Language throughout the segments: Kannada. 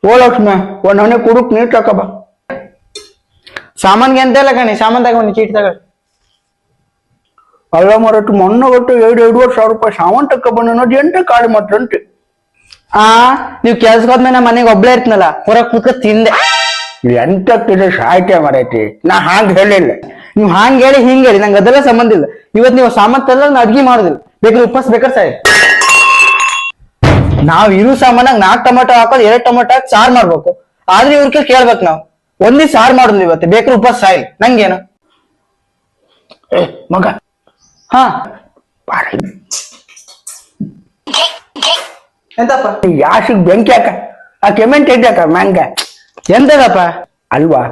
ಓ ಲಕ್ಷ್ಮಿ ಒಂದ್ ಹಣೆ ಕುಡುಕ್ ನೀರ್ ತಕಬ ಸಾಮಾನ್ಗೆ ಎಂತ ಇಲ್ಲ ಕಣಿ ಸಾಮಾನ್ ತಗೊಂಡು ಚೀಟಿ ತಗೊಳ್ಳಿ. ಅಲ್ಲ ಮರಟ್ಟು ಮೊನ್ನೆ ಕೊಟ್ಟು 2,500 ರೂಪಾಯಿ ಸಾಮಾನ್ ತಕ ಬಂದ ನೋಡಿ ಎಂತ ಕಾಳಿ ಮಾತ್ರಂತೆ. ನೀವ್ ಕೆಲ್ಸಕ್ಕೆ ಹೋದ್ಮೇಲೆ ನಮ್ಮ ಮನೆಗೆ ಒಬ್ಳೆ ಇರ್ತನಲ್ಲ ಹೊರಗ್ ಕೂತ್ಕ ತಿಂದೆ. ಎಂತಕ್ಕಿದೆ ಸಾಹಿತ್ಯ ಮರೈತಿ ನಾ ಹಾಂಗ್ ಹೇಳಿಲ್ಲ. ನೀವ್ ಹಾಂಗ್ ಹೇಳಿ ಹಿಂಗ್ ಹೇಳಿ ನಂಗೆ ಅದೆಲ್ಲ ಸಂಬಂಧ ಇಲ್ಲ. ಇವತ್ ನೀವು ಸಾಮಾನ್ ತಲ್ಲ ನಾ ಅಡ್ಗೆ ಮಾಡುದಿಲ್ಲ, ಬೇಕಾದ್ರೆ ಉಪವಾಸ ಬೇಕಾದ್ರೆ ಸಾಯಿ. ನಾವ್ ಇರು ಸಾಮಾನಾಗ 4 ಟೊಮೆಟೊ ಹಾಕೋದು 2 ಟೊಮೆಟೊ ಹಾಕಿ ಸಾರು ಮಾಡ್ಬೇಕು. ಆದ್ರೆ ಇವ್ರ ಕೇಳ್ಬೇಕು ನಾವು ಒಂದೇ ಸಾರು ಮಾಡುದಿಲ್ಲ ಇವತ್ತು, ಬೇಕಾದ್ರೆ ಉಪವಾಸ ಸಾಯಿ ನಂಗೇನು. ಏ ಮಗ ಹಾ ಬಾರಿ ಎಂತಪ್ಪ ಯಾಸಿಗ್ ಬೆಂಕಿ ಹಾಕ ಆ ಕೆಮೆಂಟ್ ಇದ್ದಾಕ ಮ್ಯಾಂಗ ಎಂತದಪ್ಪ? ಅಲ್ವಾ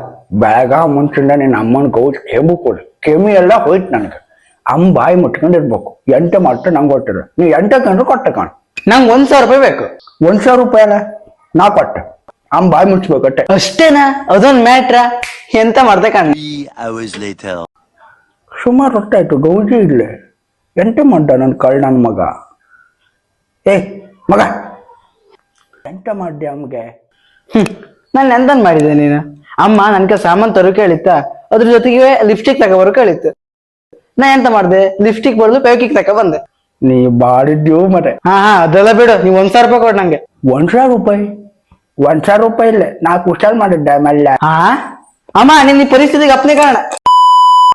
ಬೆಳಗಾವ್ ಮುಂಚಿಂದ ನಿನ್ನ ಅಮ್ಮನ ಗೌಜ್ ಕೆಮ್ಮು ಕೊಡು, ಕೆಮ್ಮಿ ಎಲ್ಲ ಹೋಯ್ತು ನನ್ಗೆ. ಅಮ್ಮ ಬಾಯಿ ಮುಟ್ಕೊಂಡಿರ್ಬೇಕು. ಎಂಟ ಮಾಡ್ತ ನಂಗೆ ಕೊಟ್ಟಿರ ನೀ ಎಂಟ ಕಂಡ್ರು ಕೊಟ್ಟ ಕಾಣ್. ನಂಗೆ 1,000 ರೂಪಾಯಿ ಬೇಕು. 1,000 ರೂಪಾಯಿ ಅಲ್ಲ ನಾ ಕೊಟ್ಟೆ. ಅಮ್ಮ ಬಾಯಿ ಮುಚ್ಬೇಕಟ್ಟೆ ಅಷ್ಟೇನಾ? ಅದೊಂದ್ ಮ್ಯಾಟ್ರ ಎಂತ ಮಾಡ್ದೆ ಕಣ್ಣ. ಸುಮಾರು ಹೊತ್ತಾಯ್ತು ಗೌಜಿ ಇಡ್ಲೆ ಎಂತ ಮಾಡ್ದ ನನ್ ಕಳ್ ನನ್ ಮಗ. ಏ ಮಗ ಎಂತ ಮಾಡ್ದೆ ಅಮ್ಗೆ? ನಾನು ಎಂತನ್ ಮಾಡಿದೆ ನೀನು? ಅಮ್ಮ ನನ್ಗೆ ಸಾಮಾನ್ ತರೋಕೆ ಹೇಳಿತ್ತ, ಅದ್ರ ಜೊತೆಗೆ ಲಿಪ್ಸ್ಟಿಕ್ ತಗೋಬರೋಕೆ ಹೇಳಿತ್ತು. ನಾ ಎಂತ ಮಾಡ್ದೆ? ಲಿಪ್ಸ್ಟಿಕ್ ಬರೋದು ಪೇಕಿಕ್ ತಕ ಬಂದೆ. ನೀ ಬಾಡಿದ್ಯೋ ಮರೆ. ಹಾ ಅದೆಲ್ಲ ಬಿಡು, ನೀವ್ 1,000 ರೂಪಾಯಿ ಕೊಡ್ ನಂಗೆ. 1,000 ರೂಪಾಯಿ? 1,000 ರೂಪಾಯಿ ಇಲ್ಲ ನಾ ಕುಶಲ್ ಮಾಡಿದ್ದೆ ಮಲ್ಲ. ಅಮ್ಮ ನಿನ್ ಈ ಪರಿಸ್ಥಿತಿಗೆ ಅಪ್ನೆ ಕಾರಣ.